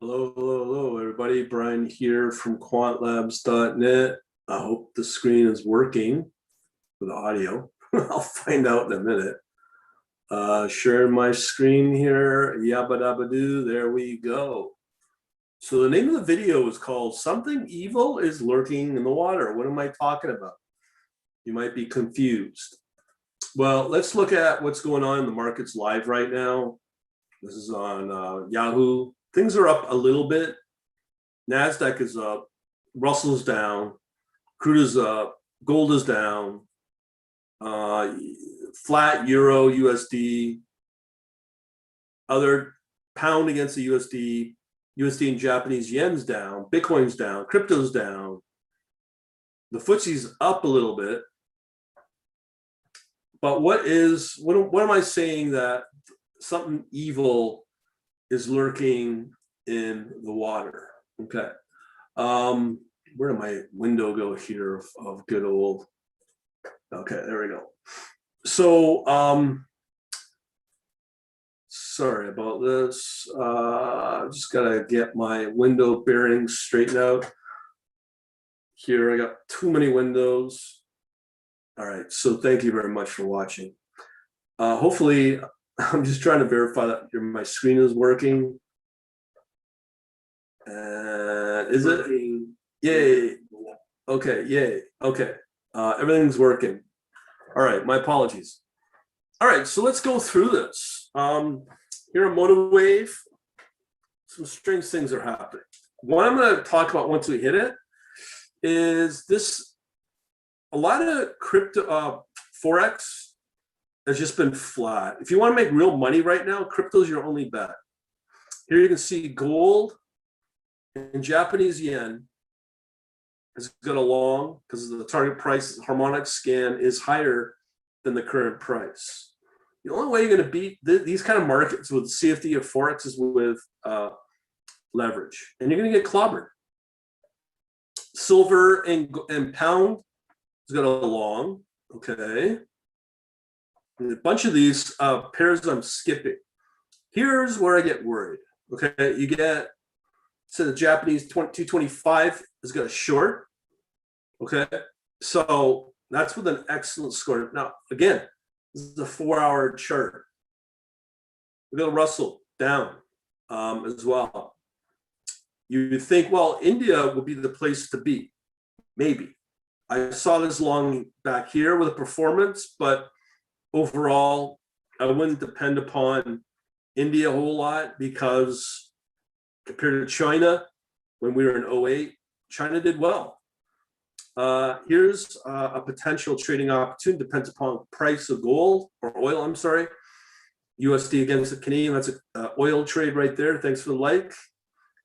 Hello, everybody. Brian here from quantlabs.net. I hope the screen is working with audio. I'll find out in a minute. Sharing my screen here. Yabba dabba doo. There we go. So the name of the video is called Something Evil is Lurking in the Water. What am I talking about? You might be confused. Well, let's look at what's going on in the markets live right now. This is on Yahoo. Things are up a little bit. NASDAQ is up. Russell's down. Crude is up. Gold is down. Flat Euro USD. Other pound against the USD. USD and Japanese yen's down. Bitcoin's down. Crypto's down. The FTSE's up a little bit. But what am I saying that something evil is lurking in the water? Okay. Where did my window go here of good old? Okay, there we go. So, sorry about this. Just gotta get my window bearings straightened out. Here, I got too many windows. All right, so thank you very much for watching. Hopefully, I'm just trying to verify that my screen is working. Is it? Yay. Okay, yay. Okay, everything's working. All right, my apologies. All right, so let's go through this. Here on MotiveWave, some strange things are happening. What I'm going to talk about once we hit it is this. A lot of crypto Forex has just been flat. If you want to make real money right now, crypto is your only bet. Here you can see gold and Japanese yen has got a long because the target price harmonic scan is higher than the current price. The only way you're going to beat these kind of markets with CFD or Forex is with leverage, and you're going to get clobbered. Silver and pound has got a long, okay. And a bunch of these pairs I'm skipping. Here's where I get worried, okay. You get, so the Japanese 225 has got a short, okay. So that's with an excellent score. Now, again, this is a 4-hour chart. We got Russell down as well. You think, well, India would be the place to be, maybe. I saw this long back here with a performance, but overall, I wouldn't depend upon India a whole lot because compared to China, when we were in 08, China did well. Here's a potential trading opportunity, depends upon price of gold or oil, I'm sorry. USD against the Canadian, that's an oil trade right there. Thanks for the like.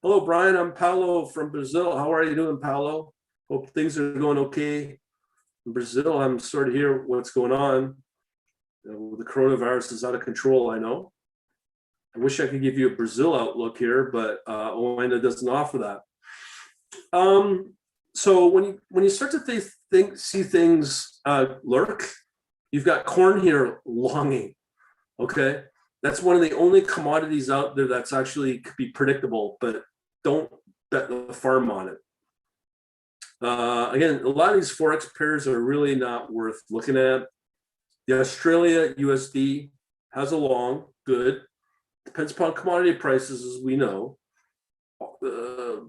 Hello, Brian, I'm Paulo from Brazil. How are you doing, Paulo? Hope things are going okay. In Brazil, I'm sorry to hear what's going on. The coronavirus is out of control, I know. I wish I could give you a Brazil outlook here, but Oanda doesn't offer that. So when you start to see things lurk, you've got corn here longing, okay? That's one of the only commodities out there that's actually could be predictable, but don't bet the farm on it. Again, a lot of these Forex pairs are really not worth looking at. The Australia USD has a long, good. Depends upon commodity prices, as we know.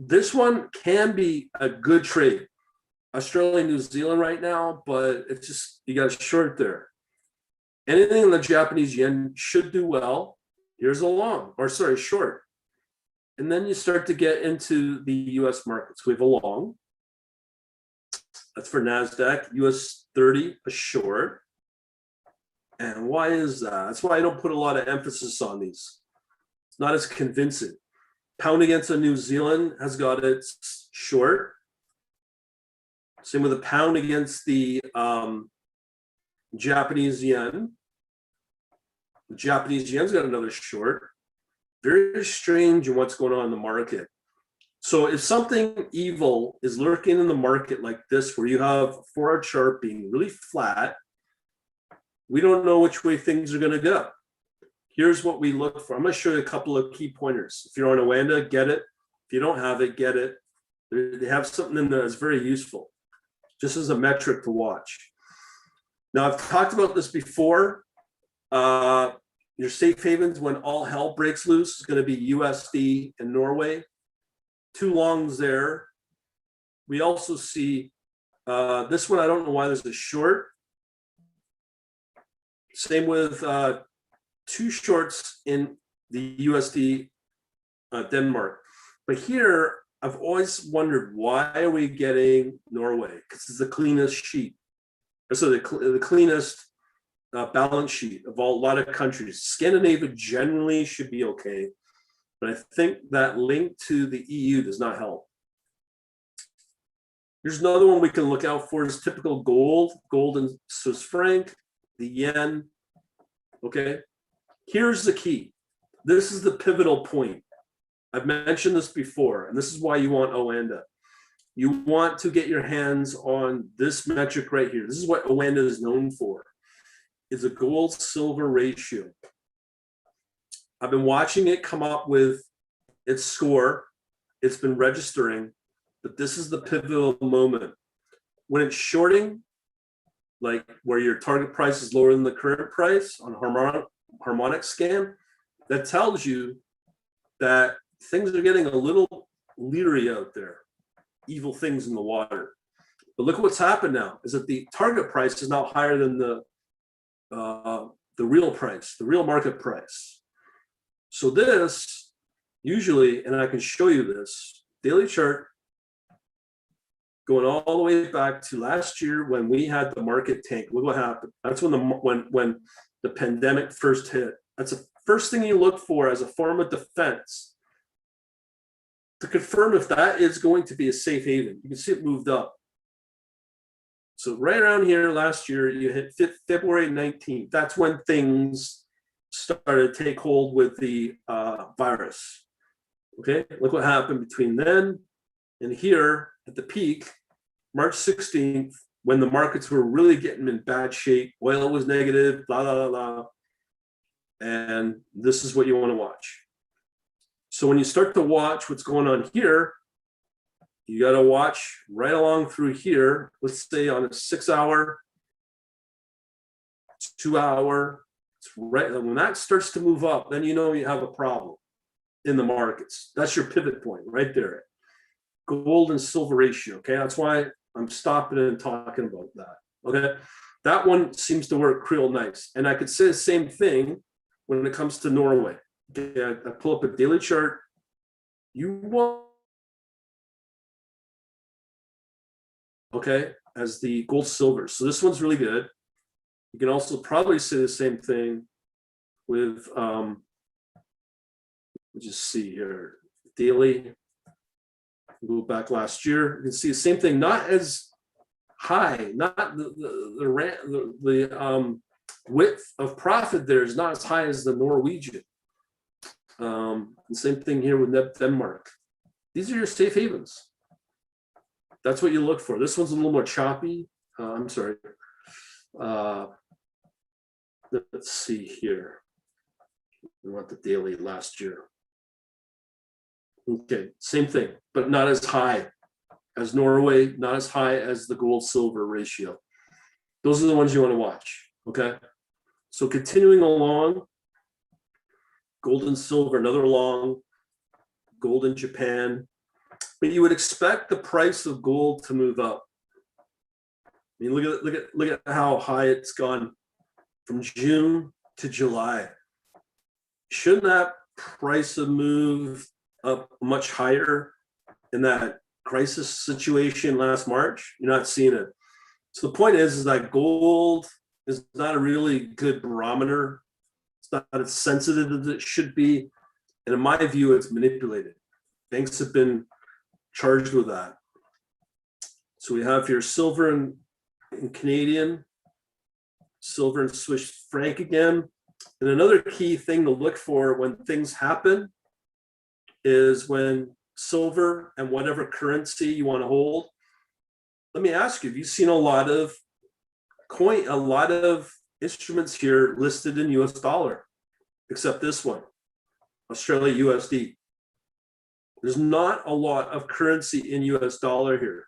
This one can be a good trade. Australia, New Zealand right now, but it's just, you got a short there. Anything in the Japanese yen should do well. Here's a long, or sorry, short. And then you start to get into the US markets. We have a long. That's for NASDAQ, US 30, a short. And why is that? That's why I don't put a lot of emphasis on these. It's not as convincing. Pound against the New Zealand has got its short. Same with the pound against the Japanese yen. The Japanese yen's got another short. Very strange in what's going on in the market. So if something evil is lurking in the market like this, where you have a 4-hour chart being really flat, we don't know which way things are going to go. Here's what we look for. I'm going to show you a couple of key pointers. If you're on Oanda, get it. If you don't have it, get it. They have something in there that's very useful, just as a metric to watch. Now, I've talked about this before. Your safe havens when all hell breaks loose is going to be USD and Norway. 2 longs there. We also see this one. I don't know why there's a short. Same with 2 shorts in the USD Denmark. But here, I've always wondered, why are we getting Norway? Because it's the cleanest sheet. So the cleanest balance sheet of a lot of countries. Scandinavia generally should be okay, but I think that link to the EU does not help. Here's another one we can look out for is typical gold and Swiss franc, the yen. Okay, here's the key. This is the pivotal point. I've mentioned this before, and this is why you want Oanda. You want to get your hands on this metric right here. This is what Oanda is known for. Is a gold-silver ratio. I've been watching it come up with its score. It's been registering, but this is the pivotal moment. When it's shorting, like where your target price is lower than the current price on harmonic scan, that tells you that things are getting a little leery out there, evil things in the water. But look at what's happened now, is that the target price is now higher than the real price, the real market price. So this usually, and I can show you this, daily chart going all the way back to last year when we had the market tank. Look what happened. That's when the pandemic first hit. That's the first thing you look for as a form of defense to confirm if that is going to be a safe haven. You can see it moved up. So right around here last year, you hit February 19th. That's when things started to take hold with the virus. Okay, look what happened between then and here at the peak, March 16th, when the markets were really getting in bad shape. Oil was negative, blah, blah, blah, blah. And this is what you want to watch. So when you start to watch what's going on here, you got to watch right along through here. Let's say on a 6 hour, 2 hour, it's right. When that starts to move up, then you know you have a problem in the markets. That's your pivot point right there. Gold and silver ratio. Okay, that's why I'm stopping and talking about that. Okay, that one seems to work real nice. And I could say the same thing when it comes to Norway. Okay, I pull up a daily chart. You want, okay, as the gold silver. So this one's really good. You can also probably say the same thing with, we'll just see here, daily. Go back last year, you can see the same thing, not as high, not the width of profit there is not as high as the Norwegian. The same thing here with Denmark. These are your safe havens. That's what you look for. This one's a little more choppy. I'm sorry. Let's see here. We want the daily last year. Okay, same thing, but not as high as Norway, not as high as the gold-silver ratio. Those are the ones you want to watch, okay? So continuing along, gold and silver, another long, gold in Japan. But you would expect the price of gold to move up. I mean, look at how high it's gone from June to July. Shouldn't that price have moved up much higher in that crisis situation last March? You're not seeing it. So the point is that gold is not a really good barometer. It's not as sensitive as it should be. And in my view, it's manipulated. Banks have been charged with that. So we have here silver and Canadian, silver and Swiss franc again. And another key thing to look for when things happen is when silver and whatever currency you want to hold. Let me ask you, have you seen a lot of instruments here listed in US dollar, except this one, Australia USD? There's not a lot of currency in US dollar here.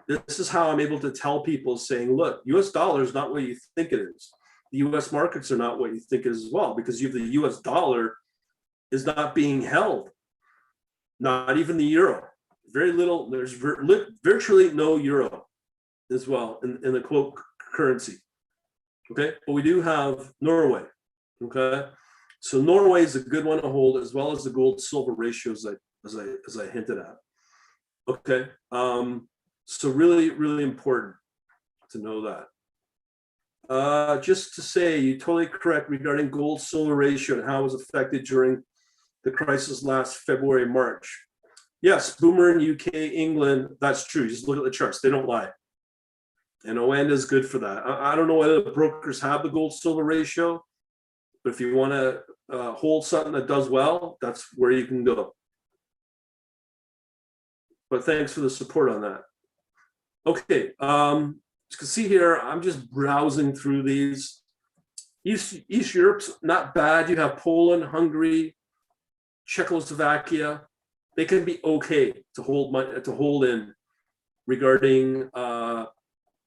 This is how I'm able to tell people, saying, look, US dollar is not what you think it is. The US markets are not what you think it is as well, because you have the US dollar is not being held, not even the euro. Very little, there's virtually no euro as well in the quote currency. Okay, but we do have Norway. Okay, so Norway is a good one to hold, as well as the gold silver ratios as I hinted at. Okay, so really important to know that. Just to say, you're totally correct regarding gold silver ratio and how it was affected during the crisis last February, March. Yes, Boomer in UK, England, that's true. Just look at the charts, they don't lie. And Oanda is good for that. I don't know whether the brokers have the gold silver ratio, but if you want to hold something that does well, that's where you can go. But thanks for the support on that. Okay, as you can see here, I'm just browsing through these. East Europe's not bad. You have Poland, Hungary, Czechoslovakia. They can be okay to hold in regarding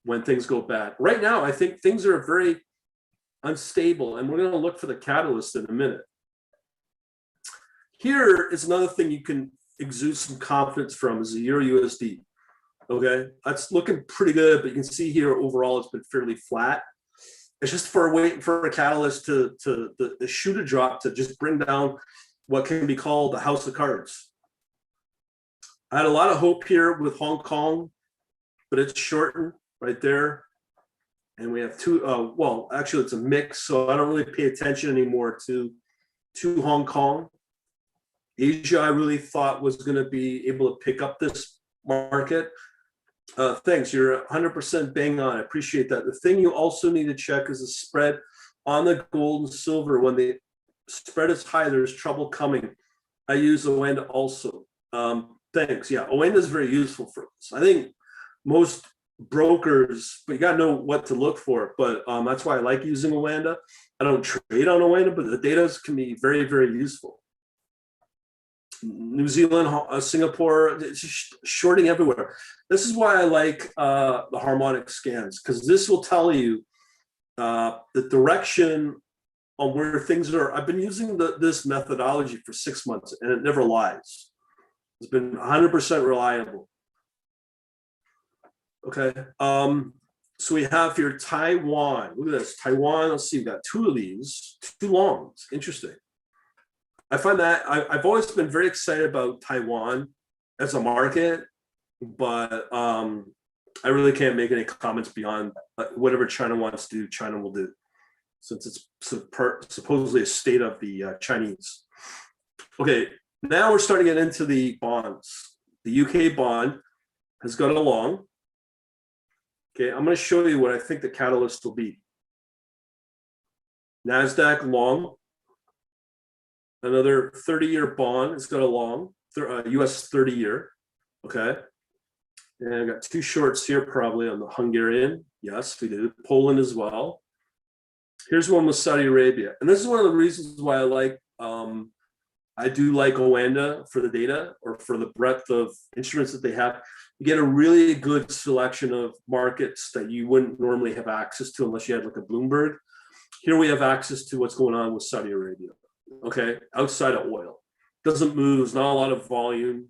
when things go bad. Right now, I think things are very unstable, and we're going to look for the catalyst in a minute. Here is another thing you can exude some confidence from, is the Euro USD. Okay, that's looking pretty good, but you can see here overall it's been fairly flat. It's just for waiting for a catalyst to the shoe to drop to just bring down what can be called the house of cards. I had a lot of hope here with Hong Kong, but it's shortened right there. And we have two, well, actually it's a mix, so I don't really pay attention anymore to Hong Kong. Asia, I really thought was going to be able to pick up this market. Thanks, you're 100% bang on. I appreciate that. The thing you also need to check is the spread on the gold and silver. When the spread is high, there's trouble coming. I use Oanda also. Thanks. Yeah, Oanda is very useful for this. I think most brokers, but you got to know what to look for. But that's why I like using Oanda. I don't trade on Oanda, but the data can be very, very useful. New Zealand, Singapore, it's just shorting everywhere. This is why I like the harmonic scans, because this will tell you the direction on where things are. I've been using this methodology for 6 months, and it never lies. It's been 100% reliable. Okay, so we have here Taiwan. Look at this, Taiwan. Let's see, we've got two of these, too long. It's interesting. I find that I've always been very excited about Taiwan as a market, but I really can't make any comments beyond whatever China wants to do, China will do, since it's supposedly a state of the Chinese. Okay, now we're starting to get into the bonds. The UK bond has gone along. Okay, I'm going to show you what I think the catalyst will be. NASDAQ long. Another 30-year bond has got a long, US 30-year, okay? And I got two shorts here probably on the Hungarian. Yes, we do. Poland as well. Here's one with Saudi Arabia. And this is one of the reasons why I like, I do like Oanda for the data, or for the breadth of instruments that they have. You get a really good selection of markets that you wouldn't normally have access to unless you had like a Bloomberg. Here we have access to what's going on with Saudi Arabia. Okay, outside of oil. Doesn't move, there's not a lot of volume,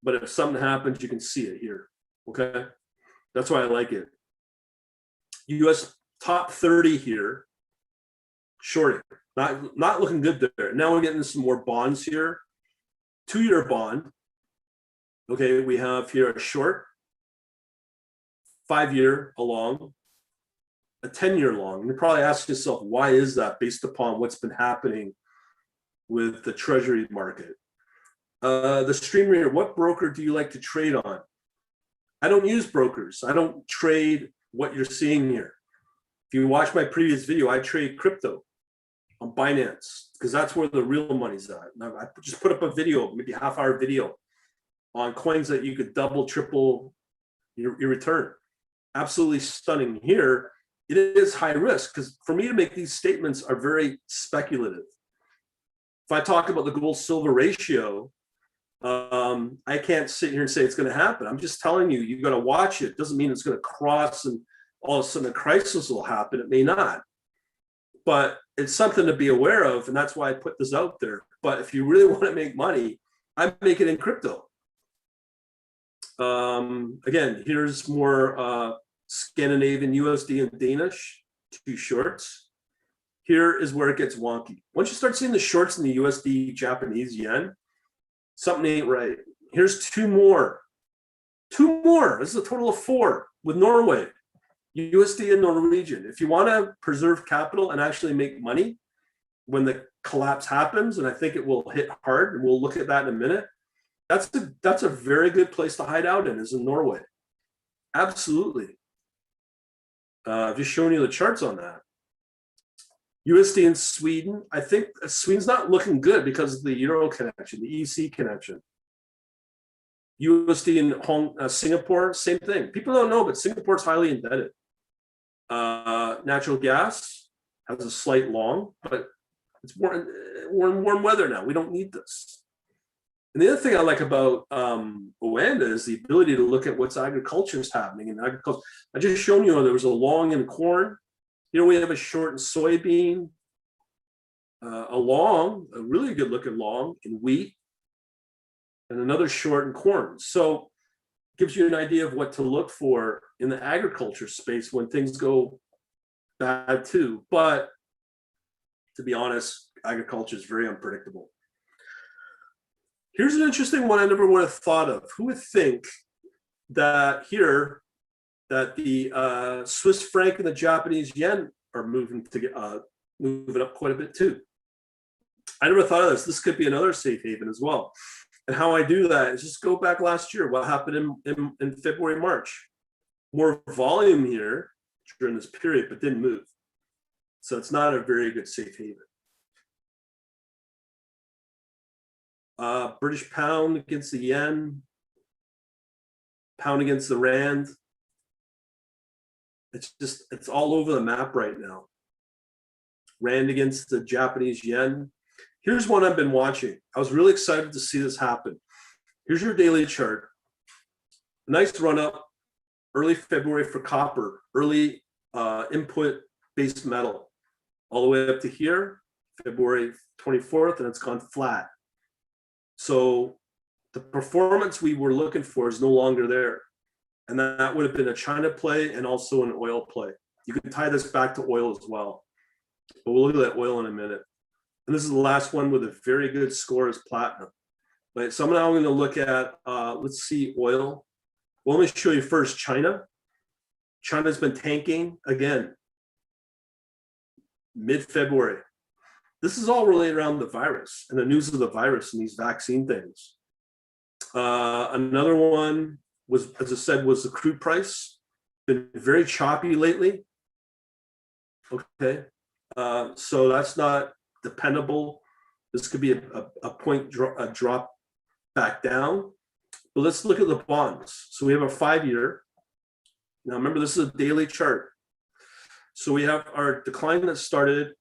but if something happens, you can see it here. Okay, that's why I like it. US top 30 here, shorting, not looking good there. Now we're getting some more bonds here. 2-year bond. Okay, we have here a short, 5-year a long, a 10-year long. And you probably ask yourself, why is that, based upon what's been happening with the treasury market? The stream reader, what broker do you like to trade on? I don't use brokers. I don't trade what you're seeing here. If you watch my previous video, I trade crypto on Binance, because that's where the real money's at. Now, I just put up a video, maybe a half-hour video, on coins that you could double, triple your return. Absolutely stunning. Here, it is high risk, because for me to make these statements are very speculative. If I talk about the gold silver ratio, I can't sit here and say it's going to happen. I'm just telling you, you got to watch it. Doesn't mean it's going to cross and all of a sudden a crisis will happen. It may not, but it's something to be aware of. And that's why I put this out there. But if you really want to make money, I make it in crypto. Again, here's more Scandinavian USD and Danish, two shorts. Here is where it gets wonky. Once you start seeing the shorts in the USD Japanese yen, something ain't right. Here's two more. Two more. This is a total of 4 with Norway, USD and Norwegian. If you want to preserve capital and actually make money when the collapse happens, and I think it will hit hard, and we'll look at that in a minute, that's a very good place to hide out in, is in Norway. Absolutely. Just showing you the charts on that. USD in Sweden, I think Sweden's not looking good because of the Euro connection, the EC connection. USD in Singapore, same thing. People don't know, but Singapore's highly indebted. Natural gas has a slight long, but it's we're in warm weather now. We don't need this. And the other thing I like about Oanda is the ability to look at what's agriculture is happening in agriculture. I just shown you there was a long in corn. Here we have a short in soybean, a long, a really good looking long in wheat, and another short in corn. So it gives you an idea of what to look for in the agriculture space when things go bad too. But to be honest, agriculture is very unpredictable. Here's an interesting one I never would have thought of. Who would think that here, that the Swiss franc and the Japanese yen are moving up quite a bit too? I never thought of this. This could be another safe haven as well. And how I do that is just go back last year. What happened in February, March? More volume here during this period, but didn't move. So it's not a very good safe haven. British pound against the yen, pound against the rand. It's all over the map right now. Rand against the Japanese yen. Here's one I've been watching. I was really excited to see this happen. Here's your daily chart. Nice run up early February for copper, early input-based metal, all the way up to here, February 24th, and it's gone flat. So the performance we were looking for is no longer there. And that would have been a China play and also an oil play. You can tie this back to oil as well. But we'll look at that oil in a minute. And this is the last one with a very good score is platinum. Right, so now I'm going to look at, let's see, oil. Well, let me show you first China. China's been tanking again, mid-February. This is all related around the virus and the news of the virus and these vaccine things. Another one was, as I said, was the crude price. Been very choppy lately. Okay, so that's not dependable. This could be a point a drop back down. But let's look at the bonds. So we have a 5-year. Now remember, this is a daily chart. So we have our decline that started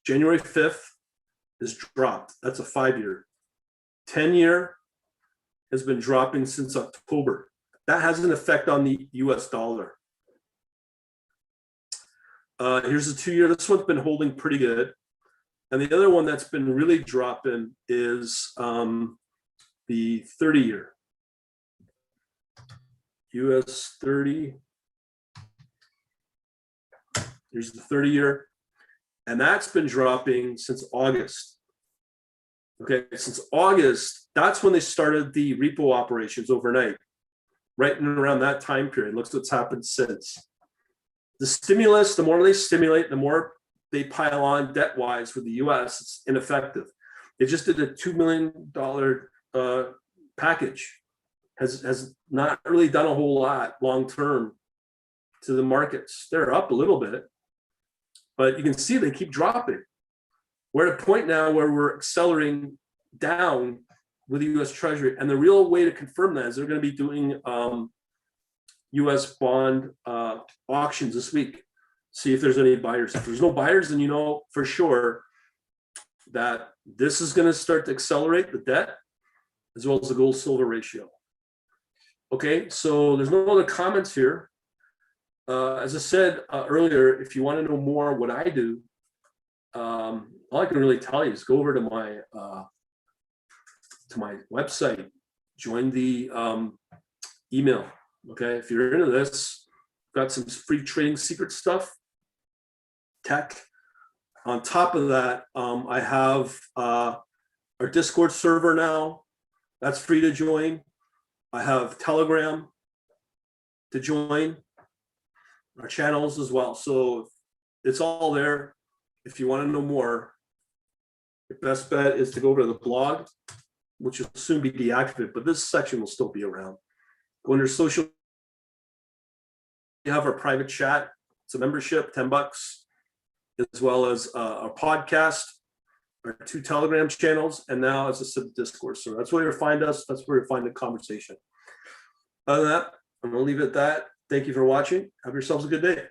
January 5th is dropped. That's a 5-year. 10-year has been dropping since October. That has an effect on the US dollar. Here's a 2-year. This one's been holding pretty good. And the other one that's been really dropping is the 30-year. US 30. Here's the 30-year. And that's been dropping since August. Okay, since August, that's when they started the repo operations overnight, right in around that time period. Look what's happened since. The stimulus, the more they stimulate, the more they pile on debt-wise with the US, it's ineffective. They just did a $2 million package. Has not really done a whole lot long-term to the markets. They're up a little bit, but you can see they keep dropping. We're at a point now where we're accelerating down with the US Treasury. And the real way to confirm that is they're going to be doing US bond auctions this week. See if there's any buyers. If there's no buyers, then you know for sure that this is going to start to accelerate the debt. as well as the gold silver ratio. Okay, so there's no other comments here. As I said earlier, if you want to know more what I do, all I can really tell you is go over to my website, join the email. Okay, if you're into this, got some free trading secret stuff, tech. On top of that, I have our Discord server now. That's free to join. I have Telegram to join, our channels as well. So it's all there. If you want to know more, your best bet is to go over to the blog, which will soon be deactivated, but this section will still be around. Go under social. You have our private chat. It's a membership, $10, as well as our podcast, our 2 Telegram channels, and now, as I said, Discord. So that's where you'll find us. That's where you'll find the conversation. Other than that, I'm going to leave it at that. Thank you for watching. Have yourselves a good day.